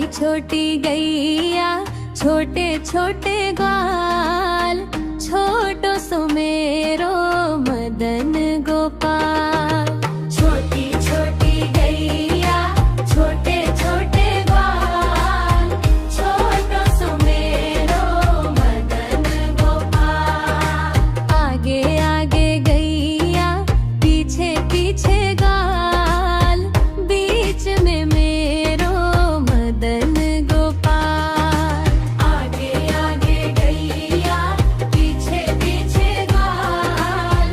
छोटी गैया छोटे छोटे ग्वाल, छोटो सो मेरो मदन गोपाल। छोटी छोटी गैया छोटे छोटे ग्वाल, छोटो सो मेरो मदन गोपाल। आगे आगे गैया पीछे पीछे ग्वाल, बीच में मेरो मदन गोपाल। आगे आगे गैया पीछे पीछे ग्वाल,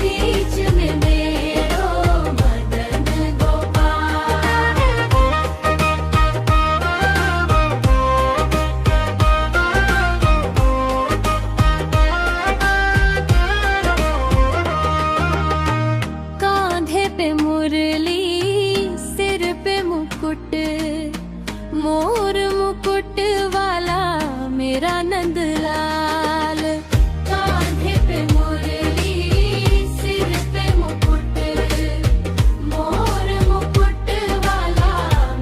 बीच में मेरो मदन गोपाल। कांधे पे मुरली सिर पे मुकुट, मोर मुकुट वाला मेरा नंदलाल। कांधे पे मुरली सिर पे मुकुट, मोर मुकुट वाला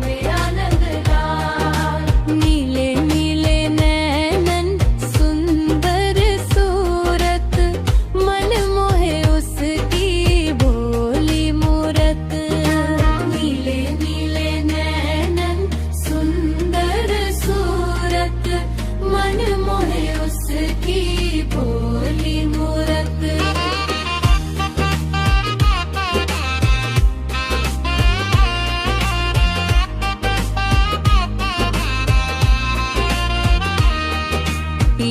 मेरा नंदलाल। नीले नीले नैनन सुंदर सूरत, मन मोहे उसकी भोली मूरत। नीले नीले नैनन सुंदर सूरत, मन मोहे उसकी भोली मूरत।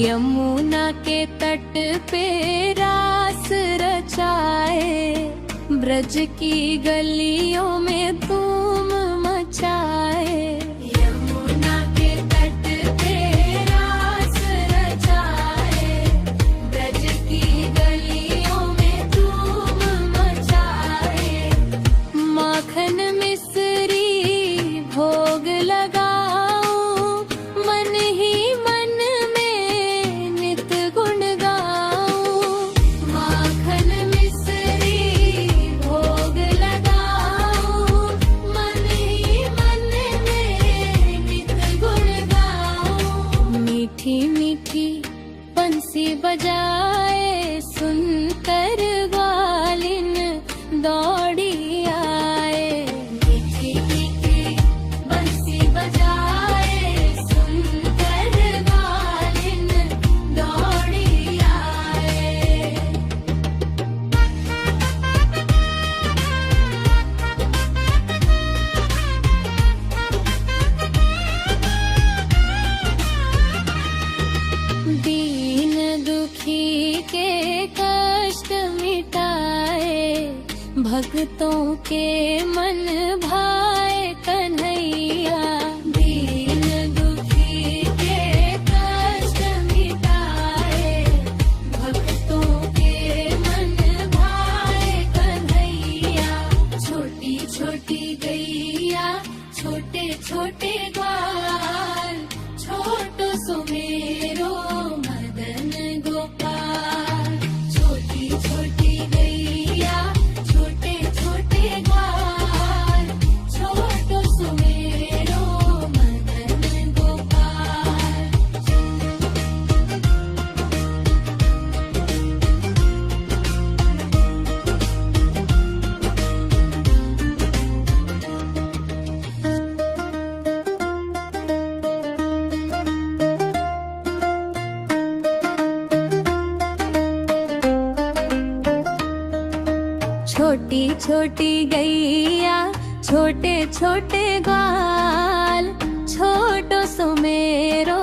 यमुना के तट पे रास रचाए, ब्रज की गलियों में धूम मचाए। यमुना के तट पे रास रचाए, ब्रज की गलियों में धूम मचाए। माखन मिश्री भोग लगाऊं, मन ही मन में नित गुण गाऊं। माखन मिश्री भोग लगाऊं, मन ही मन में नित गुण गाऊं। मीठी मीठी बंसी बजाए, सुनकर ग्वालिन दौड़ी आए। मीठी मीठी बंसी बजाए, सुनकर ग्वालिन दौड़ी आए। दीन दुखी के कष्ट मिटाए, भक्तों के मन भाए कन्हैया। दीन दुखी के कष्ट मिटाए, भक्तों के मन भाए कन्हैया। छोटी छोटी गैया छोटे छोटे ग्वाल, छोटो सो मेरो मदन गोपाल। छोटी छोटी गैया छोटे छोटे ग्वाल, छोटो सो मेरो मदन गोपाल। छोटी छोटी गैया छोटे छोटे ग्वाल, छोटो सो मेरो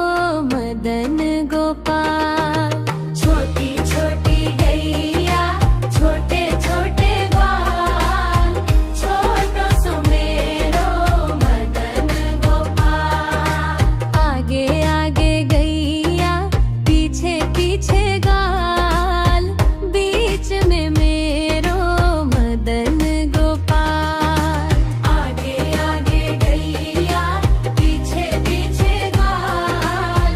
मदन गोपाल। छोटी छोटी गैया छोटे छोटे ग्वाल, छोटो सो मेरो मदन गोपाल। आगे आगे गैया पीछे पीछे ग्वाल, बीच में मेरो मदन गोपाल। आगे आगे गैया पीछे पीछे ग्वाल,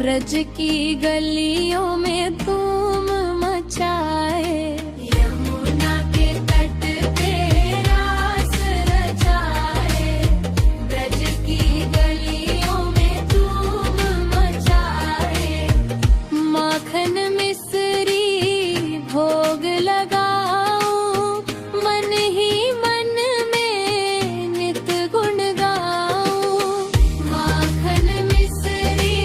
ब्रज की गलियों में धूम मचाए, यमुना के तट पे रास रचाए, ब्रज की गलियों में धूम मचाए, माखन मिश्री भोग लगाऊं, मन ही मन में नित गुण गाऊं, माखन मिश्री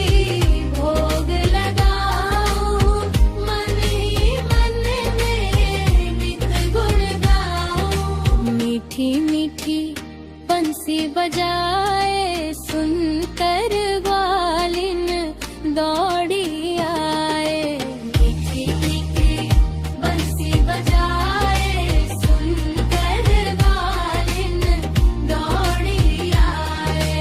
भोग लगाऊं, मन ही मन में नित गुण गाऊं, मीठी मीठी बंसी बजाए, सुनकर ग्वालिन दौड़ी आए, मीठी मीठी बंसी बजाए, सुनकर ग्वालिन दौड़ी आए।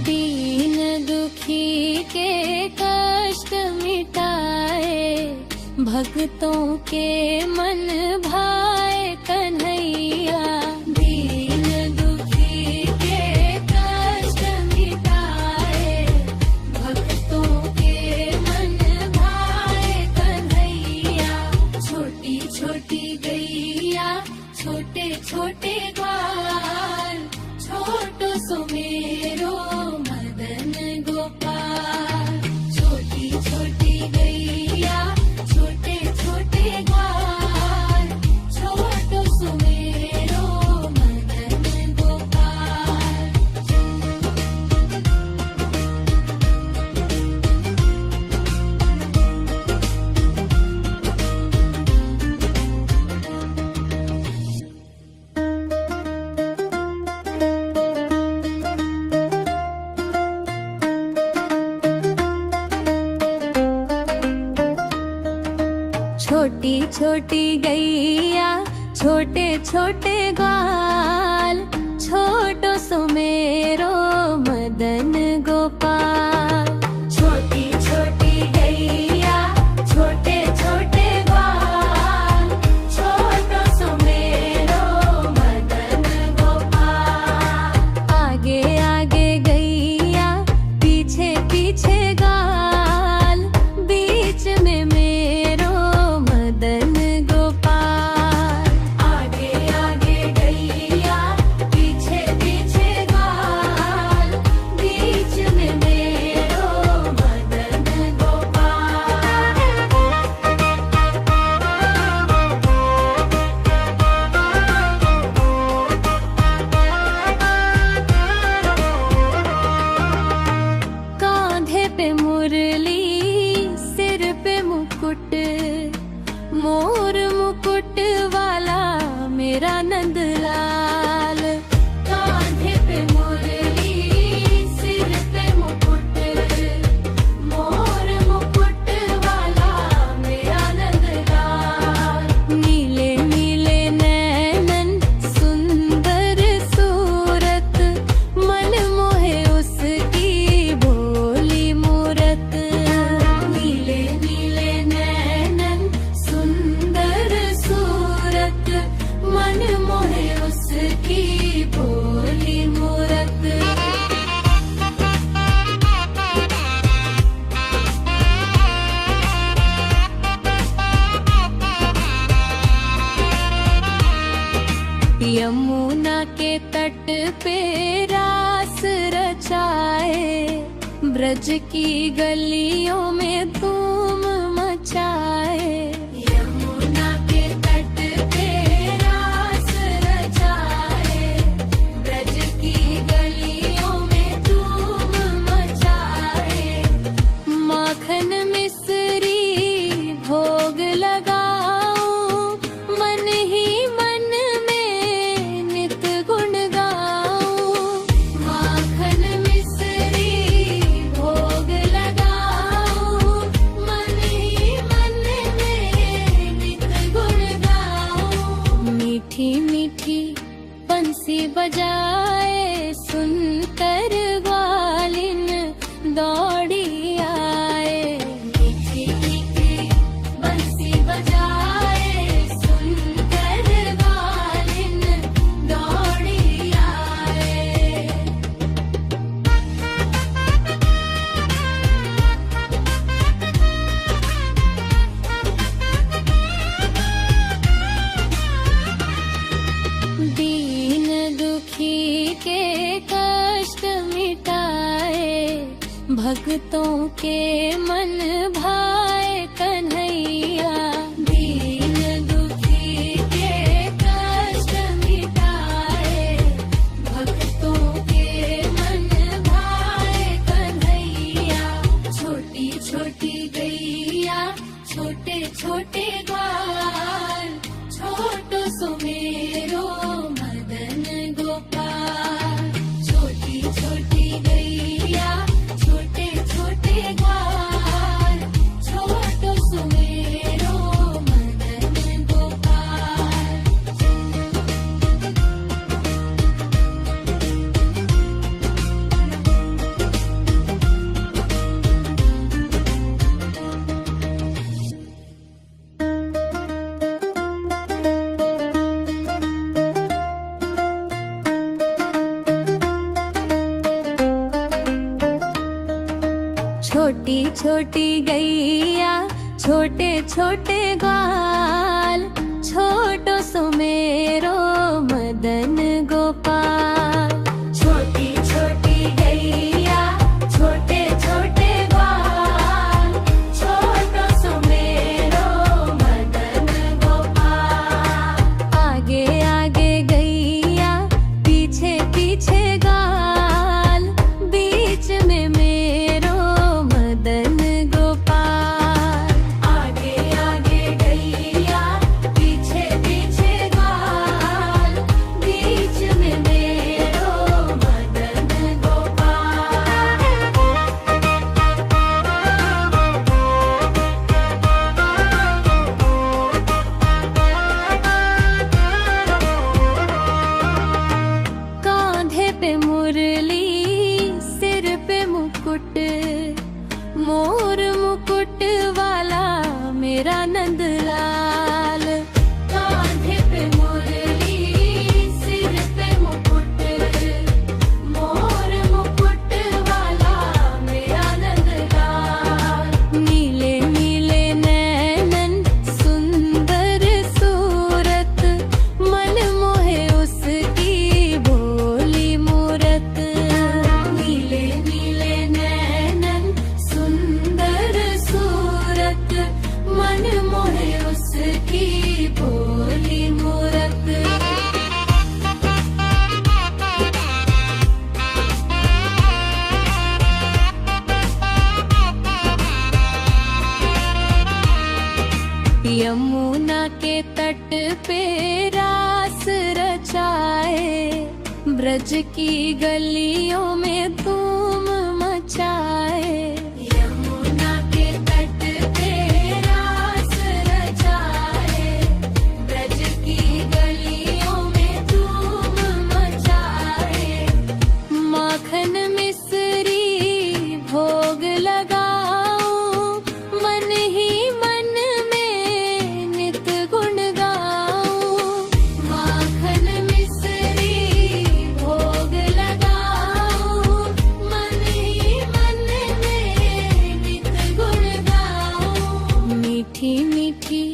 दीन दुखी के कष्ट मिटाए, भक्तों के मन भाए कन्हैया, दीन दुखी के कष्ट मिटाए, भक्तों के मन भाए कन्हैया, छोटी छोटी गैया छोटे छोटे ग्वाल, छोटो सुमेरो मदन गोपाल, छोटी छोटी गैया छोटे छोटे ग्वाल, छोटो सुमेरो मदन गोपाल। छोटी छोटी गैया छोटे छोटे ग्वाल, छोटो सुमेरो मदन गोपाल, छोटी छोटी गैया छोटे छोटे ग्वाल, छोटो सुमेरो मदन गोपाल, आगे आगे गैया पीछे पीछे ग्वाल, बीच में मेरो मदन गोपाल, आगे आगे गैया पीछे पीछे ग्वाल, बीच में मेरो मदन गोपाल। कांधे पे मुरली सिर पे मुकुट, मोर मुकुट वाला मेरा नंदलाल, कांधे पे मुरली सिर पे मुकुट, मोर मुकुट वाला मेरा नंदलाल, नीले नीले नैनन सुंदर सूरत, मन मोहे उसकी भोली मूरत, नीले नीले नैनन सुंदर सूरत, मन मोहे उसकी भोली मूरत। यमुना के तट पे रास रचाए, ब्रज की गलियों में धूम मचाए, यमुना के तट पे रास रचाए, ब्रज की गलियों में धूम मचाए, माखन मिश्री भोग लगाऊं, मन ही मन में नित गुण गाऊं, माखन मिश्री भोग लगाऊं, छोटे छोटे ग्वाल छोटो सुमेरो मदन गोपाल। छोटी छोटी गैया छोटे छोटे ग्वाल छोटो सुमेरो मदन गोपाल। छोटी छोटी गैया छोटे छोटे ग्वाल छोटो सुमेरो मदन गोपाल। छोटी छोटी गैया छोटे छोटे ग्वाल छोटो सुमेरो मदन गोपाल। आगे आगे गैया पीछे पीछे ग्वाल बीच में मेरो मदन गोपाल। आगे आगे गैया पीछे पीछे ग्वाल बीच में मेरो मदन गोपाल। कांधे पे मुरली सिर पे मुकुट मोर मुकुट वाला मेरा नंदलाल। कांधे पे मुरली सिर पे मुकुट मोर मुकुट वाला मेरा नंदलाल। नीले नीले नैनन सुंदर सूरत मन मोहे उसकी भोली मूरत। नीले नीले नैनन सुंदर सूरत मन मोहे उसकी भोली मूरत। यमुना के तट पे रास रचाए ब्रज की गलियों में धूम मचाए। यमुना के तट पे रास रचाए ब्रज की गलियों में धूम मचाए। माखन मिश्री भोग लगाऊं मन ही मन में नित गुण गाऊं। माखन मिश्री भोग लगाऊं मन ही मन में नित गुण गाऊं। मीठी मीठी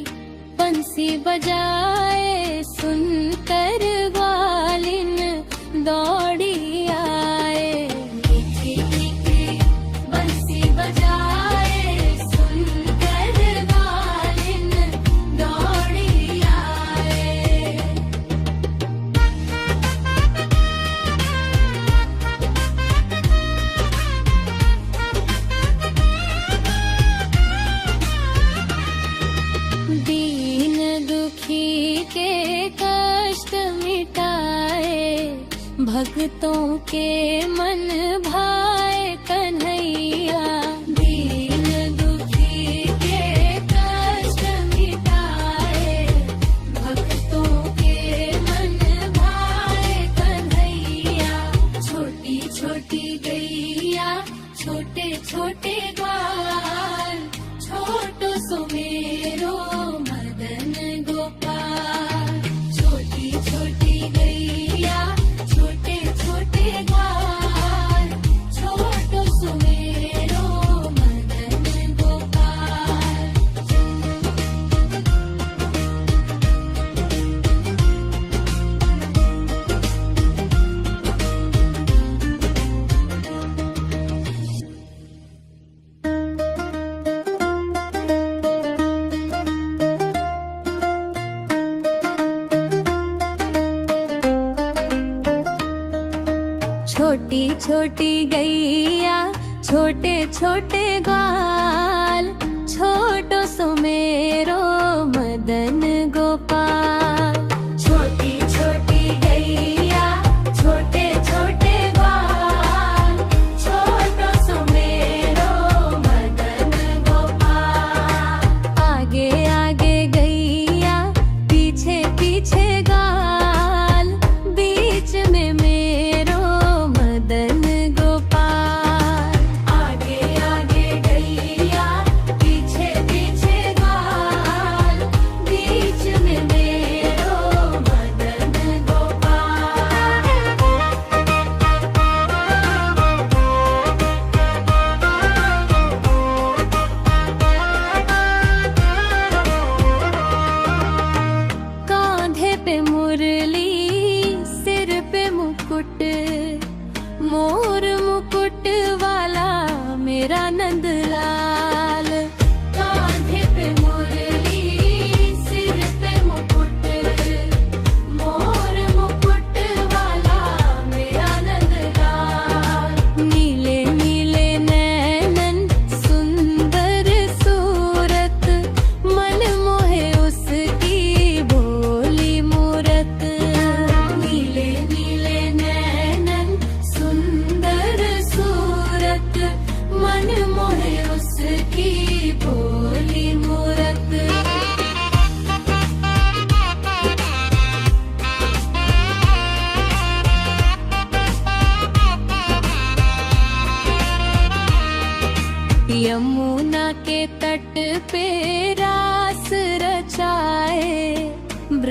बंसी बजाए सुनकर ग्वालिन दौड़ी आए। मीठी मीठी बंसी बजाए सुनकर ग्वालिन दौड़ी आए। दीन दुखी के कष्ट मिटाए भक्तों के मन भाए कन्हैया। दीन दुखी के कष्ट मिटाए भक्तों के मन भाए कन्हैया। छोटी छोटी गैया छोटे छोटे ग्वाल छोटो सुमेरो मदन गोपाल। छोटी छोटी गैया छोटे छोटे ग्वाल छोटो सुमेरो मदन गोपाल। छोटी छोटी गैया छोटे छोटे ग्वाल छोटो सुमेरो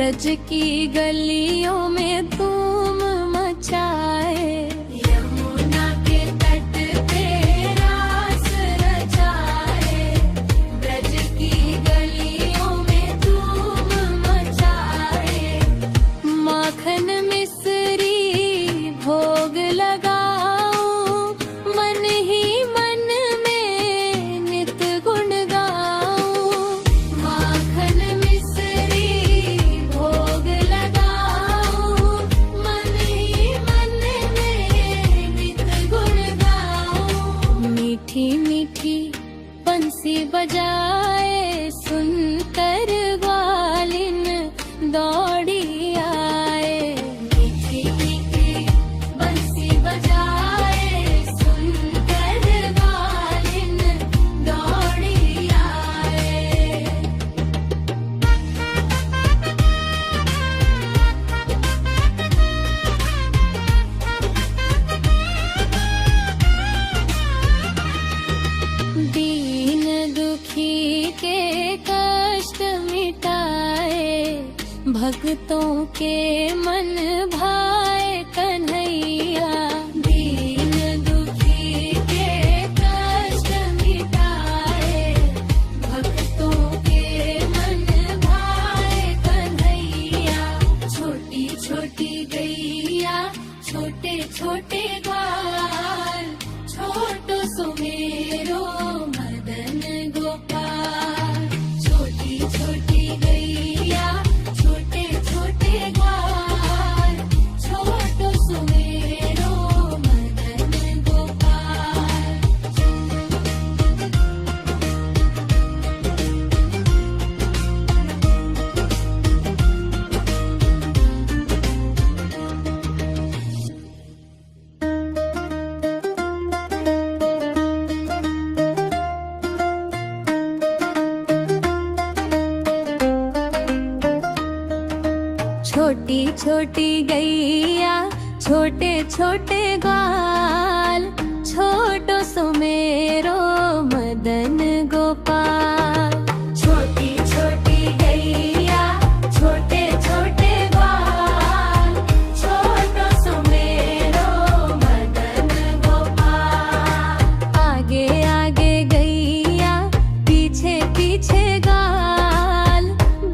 ब्रज की गलियों में धूम मचाए। यमुना के तट पे रास रचाए, ब्रज की गलियों में धूम मचाए। माखन मिश्री भोग लगाऊं, मन ही मन में नित गुण गाऊं। माखन मिश्री भोग लगाऊं, मन ही मन में नित गुण गाऊं। मीठी मीठी बंसी बजाए, सुनकर ग्वालिन दौड़ी आए। मीठी मीठी बंसी बजाए, सुनकर ग्वालिन दौड़ी आए। दीन दुखी के कष्ट मिटाए, भक्तों के मन भाए कन्हैया। दीन दुखी के कष्ट मिटाए, भक्तों के मन भाए कन्हैया। छोटी छोटी गैया, छोटे छोटे ग्वाल, छोटो सुमेरो मदन गोपाल। छोटी छोटी गैया, छोटे छोटे ग्वाल, छोटो सुमेरो मदन गोपाल। छोटी छोटी गैया, छोटे छोटे ग्वाल, छोटो सुमेरो मदन गोपाल। छोटी छोटी गैया, छोटे छोटे ग्वाल, छोटो सुमेरो मदन गोपाल। आगे आगे गैया, पीछे पीछे ग्वाल,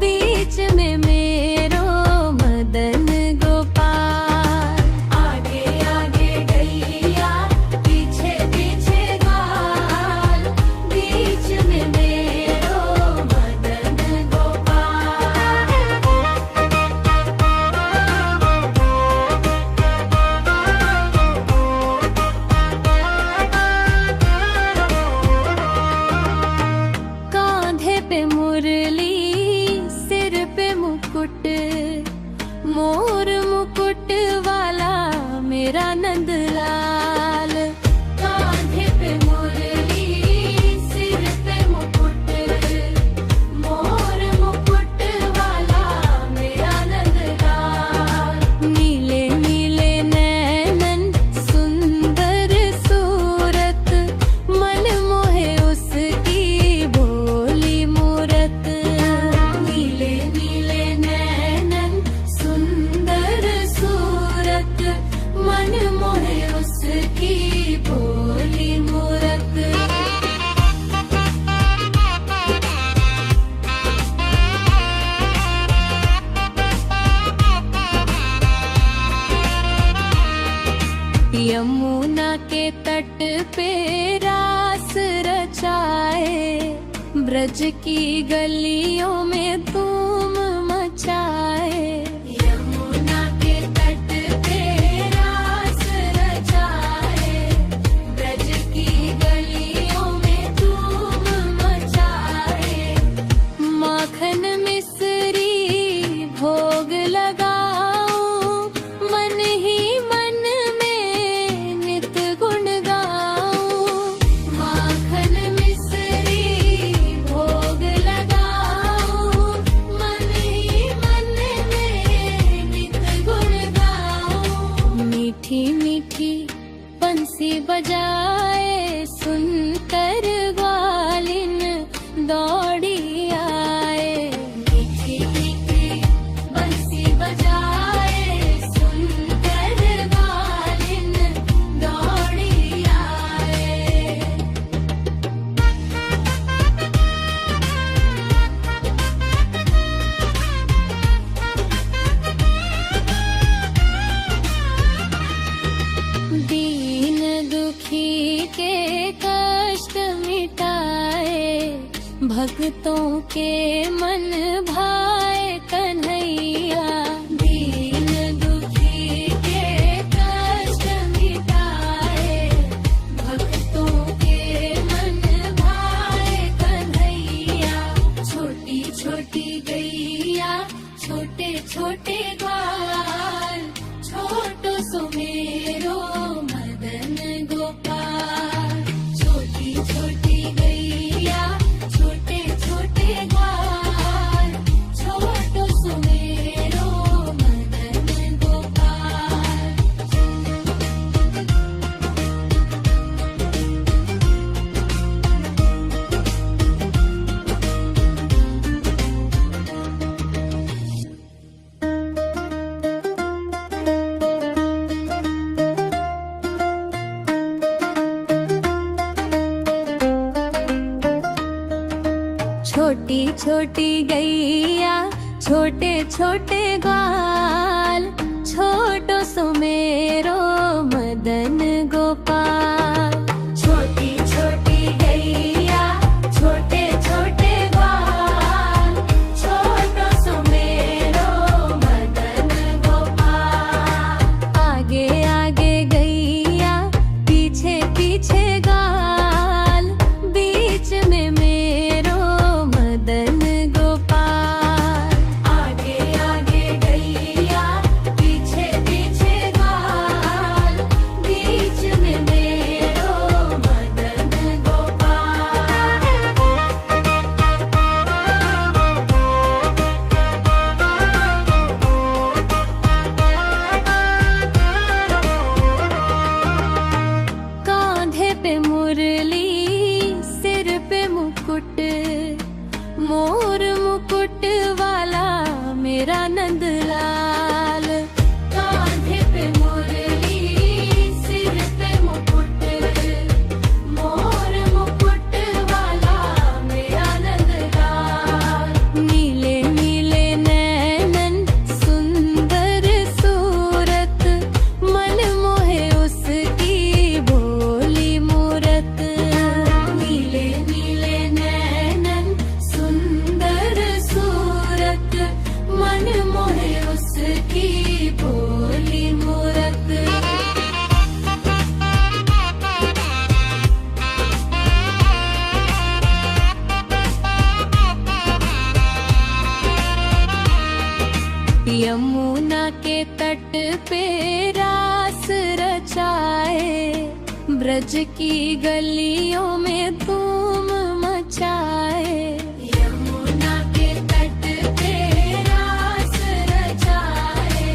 बीच में मेरो मदन गोपाल। आगे आगे गैया, पीछे पीछे ग्वाल, बीच में मेरो मदन गोपाल। कांधे पे मुरली, सिर पे मुकुट, मोर मुकुट वाला मेरा नंदलाल। कांधे पे मुरली, सिर पे मुकुट, मोर मुकुट वाला मेरा नंदलाल। नीले नीले नैनन, सुंदर सूरत, मन मोहे उसकी भोली मूरत। नीले नीले नैनन, सुंदर सूरत, मन मोहे उसकी भोली मूरत। यमुना के तट पे रास रचाए, ब्रज की गलियों में धूम मचाए। यमुना के तट पे रास रचाए, ब्रज की गलियों में धूम मचाए। माखन मिश्री भोग लगाऊं, मन ही मन में नित गुण गाऊं। माखन मिश्री भोग लगाऊं, भक्तों के मन भाए कन्हैया। दीन दुखी के कष्ट मिटाए, भक्तों के मन भाए कन्हैया। छोटी छोटी गैया छोटे छोटे ग्वाल, छोटो सुमेरो मदन गोपाल। छोटी छोटी गैया छोटे छोटे ग्वाल, छोटो सुमेरो मदन गोपाल। छोटी छोटी गैया छोटे छोटे ग्वाल, छोटो सुमेरो मदन गोपाल। छोटी छोटी गैया छोटे छोटे ग्वाल, छोटो सुमेरो मदन गोपाल। आगे आगे गैया पीछे पीछे ग्वाल, बीच में मेरो मदन गोपाल। आगे आगे गैया पीछे पीछे ग्वाल, बीच में मेरो मदन गोपाल। कांधे पे मुरली सिर पे मुकुट, मोर मुकुट वाला मेरा नंदलाल। कांधे पे मुरली सिर पे मुकुट, मोर मुकुट वाला मेरा नंदलाल। नीले नीले नैनन सुंदर सूरत, मन मोहे उसकी भोली मूरत। नीले नीले नैनन सुंदर सूरत, मन मोहे उसकी भोली मूरत। यमुना के तट पे रास रचाए, ब्रज की गलियों में धूम मचाए। यमुना के तट पे रास रचाए,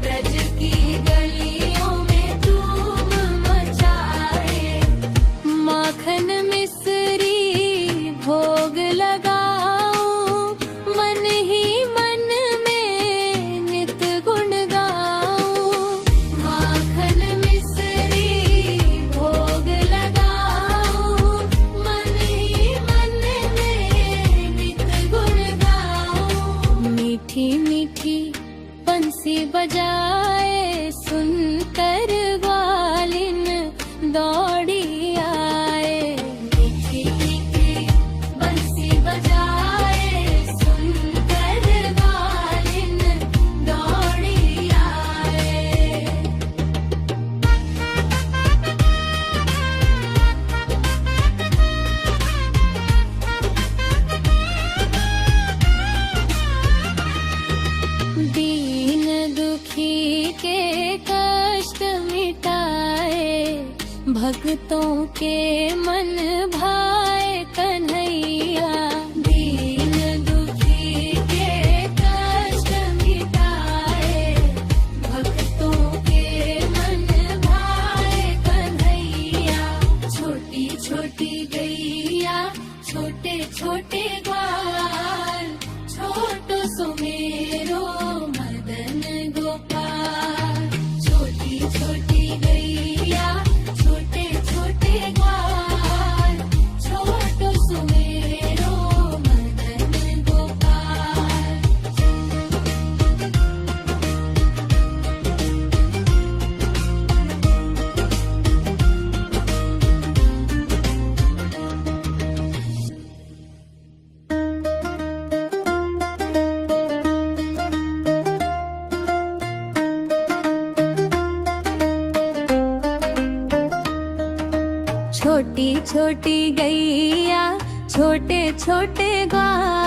ब्रज की गलियों में धूम मचाए। माखन मिश्री भोग लगाऊं, मन ही मन में नित गुण गाऊं। माखन मिश्री भोग लगाऊं, मन ही मन में नित गुण गाऊं। मीठी मीठी बंसी बजाए, सुनकर ग्वालिन दौड़ी आए। मीठी मीठी बंसी बजाए, सुनकर ग्वालिन दौड़ी आए। दीन दुखी के कष्ट मिटाए, भक्तों के मन भाए कन्हैया। दीन दुखी के कष्ट मिटाए, भक्तों के मन भाए कन्हैया। छोटी छोटी गैया छोटे छोटे ग्वाल, छोटो सुमेरो मदन गोपाल। छोटी छोटी गैया छोटे छोटे ग्वाल, छोटी गैया छोटे छोटे ग्वाल।